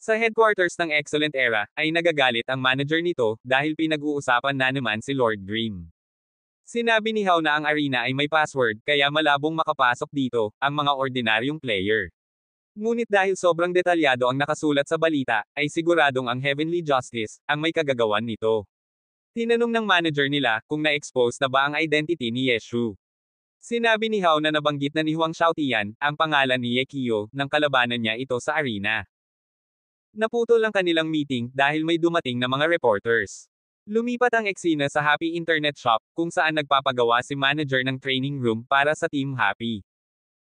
Sa headquarters ng Excellent Era, ay nagagalit ang manager nito, dahil pinag-uusapan na naman si Lord Grimm. Sinabi ni Hao na ang arena ay may password, kaya malabong makapasok dito, ang mga ordinaryong player. Ngunit dahil sobrang detalyado ang nakasulat sa balita, ay siguradong ang Heavenly Justice, ang may kagagawan nito. Tinanong ng manager nila, kung na-expose na ba ang identity ni Yeshu. Sinabi ni Hao na nabanggit na ni Huang Xiaotian, ang pangalan ni Ye Qiu, nang kalabanan niya ito sa arena. Naputol ang kanilang meeting, dahil may dumating na mga reporters. Lumipat ang eksena sa Happy Internet Shop, kung saan nagpapagawa si manager ng training room, para sa Team Happy.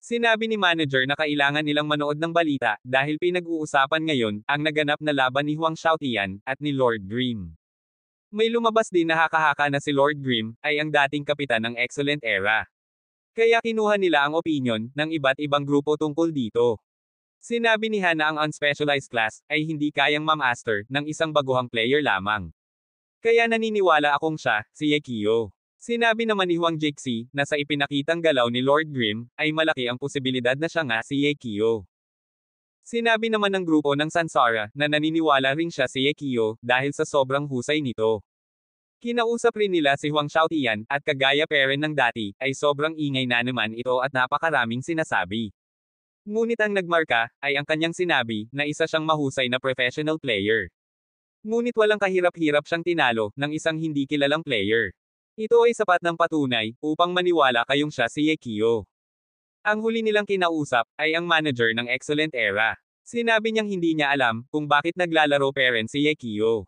Sinabi ni manager na kailangan nilang manood ng balita, dahil pinag-uusapan ngayon, ang naganap na laban ni Huang Xiaotian, at ni Lord Grimm. May lumabas din na haka-haka na si Lord Grimm, ay ang dating kapitan ng Excellent Era. Kaya kinuha nila ang opinion, ng iba't ibang grupo tungkol dito. Sinabi ni Han na ang unspecialized class, ay hindi kayang ma-master, ng isang baguhang player lamang. Kaya naniniwala akong siya, si Ye Qiu. Sinabi naman ni Huang Jixi, na sa ipinakitang galaw ni Lord Grimm, ay malaki ang posibilidad na siya nga si Ye Qiu. Sinabi naman ng grupo ng Sansara, na naniniwala rin siya si Ye Qiu, dahil sa sobrang husay nito. Kinausap rin nila si Huang Xiaotian, at kagaya parent ng dati, ay sobrang ingay na naman ito at napakaraming sinasabi. Ngunit ang nagmarka, ay ang kanyang sinabi, na isa siyang mahusay na professional player. Ngunit walang kahirap-hirap siyang tinalo, ng isang hindi kilalang player. Ito ay sapat ng patunay, upang maniwala kayong siya si Ye Qiu. Ang huli nilang kinausap, ay ang manager ng Excellent Era. Sinabi niyang hindi niya alam, kung bakit naglalaro parent si Ye Qiu.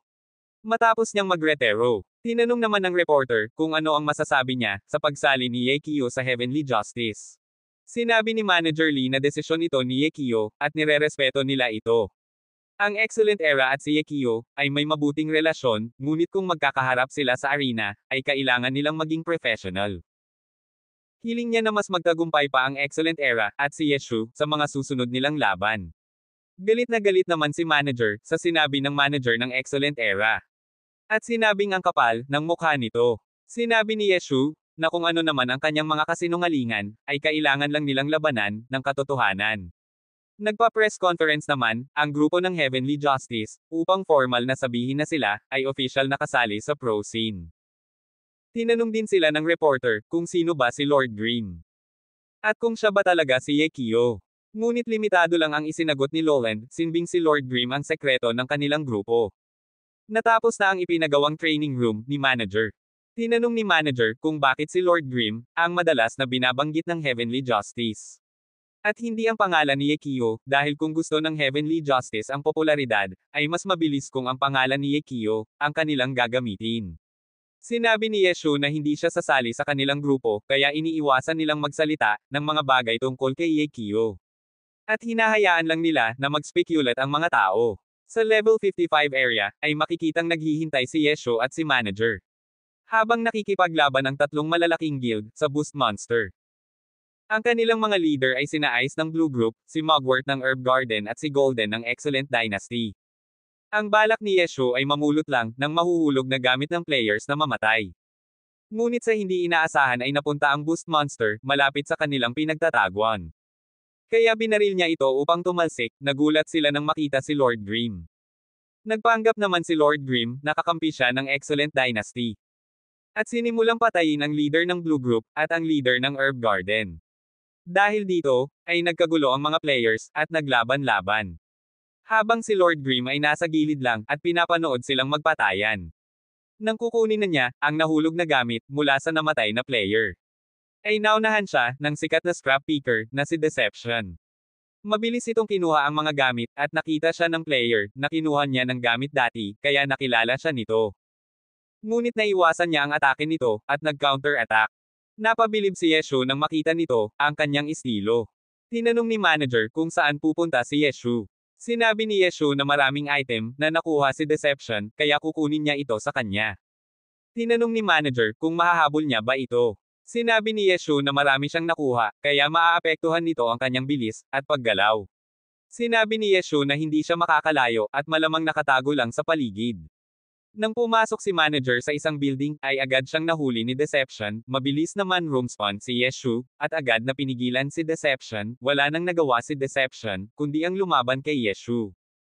Matapos niyang magretiro, tinanong naman ng reporter, kung ano ang masasabi niya, sa pagsali ni Ye Qiu sa Heavenly Justice. Sinabi ni Manager Lee na desisyon ito ni Ye Qiu, at nirerespeto nila ito. Ang Excellent Era at si Ye Qiu, ay may mabuting relasyon, ngunit kung magkakaharap sila sa arena, ay kailangan nilang maging professional. Hiling niya na mas magtagumpay pa ang Excellent Era, at si Yeshu, sa mga susunod nilang laban. Galit na galit naman si manager, sa sinabi ng manager ng Excellent Era. At sinabing ang kapal, ng mukha nito. Sinabi ni Yeshu, na kung ano naman ang kanyang mga kasinungalingan, ay kailangan lang nilang labanan, ng katotohanan. Nagpa-press conference naman, ang grupo ng Heavenly Justice, upang formal na sabihin na sila, ay official na kasali sa pro scene. Tinanong din sila ng reporter, kung sino ba si Lord Grimm. At kung siya ba talaga si Ye Qiu. Ngunit limitado lang ang isinagot ni Lowland, sinbing si Lord Grimm ang sekreto ng kanilang grupo. Natapos na ang ipinagawang training room, ni manager. Tinanong ni manager, kung bakit si Lord Grimm, ang madalas na binabanggit ng Heavenly Justice. At hindi ang pangalan ni Ye Qiu, dahil kung gusto ng Heavenly Justice ang popularidad, ay mas mabilis kung ang pangalan ni Ye Qiu, ang kanilang gagamitin. Sinabi ni Yeshu na hindi siya sasali sa kanilang grupo, kaya iniiwasan nilang magsalita, ng mga bagay tungkol kay Ye Qiu. At hinahayaan lang nila, na mag-speculate ang mga tao. Sa level 55 area, ay makikitang naghihintay si Yeshu at si manager. Habang nakikipaglaban ang tatlong malalaking guild, sa Boost Monster. Ang kanilang mga leader ay sina Ice ng Blue Group, si Mugwort ng Herb Garden at si Golden ng Excellent Dynasty. Ang balak ni Yeshu ay mamulot lang, ng mahuhulog na gamit ng players na mamatay. Ngunit sa hindi inaasahan ay napunta ang Boost Monster, malapit sa kanilang pinagtataguan. Kaya binaril niya ito upang tumalsik, nagulat sila nang makita si Lord Grimm. Nagpanggap naman si Lord Grimm, nakakampi siya ng Excellent Dynasty. At sinimulang patayin ang leader ng Blue Group, at ang leader ng Herb Garden. Dahil dito, ay nagkagulo ang mga players, at naglaban-laban. Habang si Lord Grimm ay nasa gilid lang, at pinapanood silang magpatayan. Nang kukunin na niya, ang nahulog na gamit, mula sa namatay na player. Ay naunahan siya, ng sikat na scrap picker, na si Deception. Mabilis itong kinuha ang mga gamit, at nakita siya ng player, na kinuha niya ng gamit dati, kaya nakilala siya nito. Ngunit naiwasan niya ang atake nito, at nag-counter-attack. Napabilib si Yeshu nang makita nito, ang kanyang estilo. Tinanong ni manager kung saan pupunta si Yeshu. Sinabi ni Yeshu na maraming item, na nakuha si Deception, kaya kukunin niya ito sa kanya. Tinanong ni manager kung mahahabol niya ba ito. Sinabi ni Yeshu na marami siyang nakuha, kaya maaapektuhan nito ang kanyang bilis, at paggalaw. Sinabi ni Yeshu na hindi siya makakalayo, at malamang nakatago lang sa paligid. Nang pumasok si manager sa isang building, ay agad siyang nahuli ni Deception, mabilis naman room spawn si Yeshu, at agad na pinigilan si Deception, wala nang nagawa si Deception, kundi ang lumaban kay Yeshu.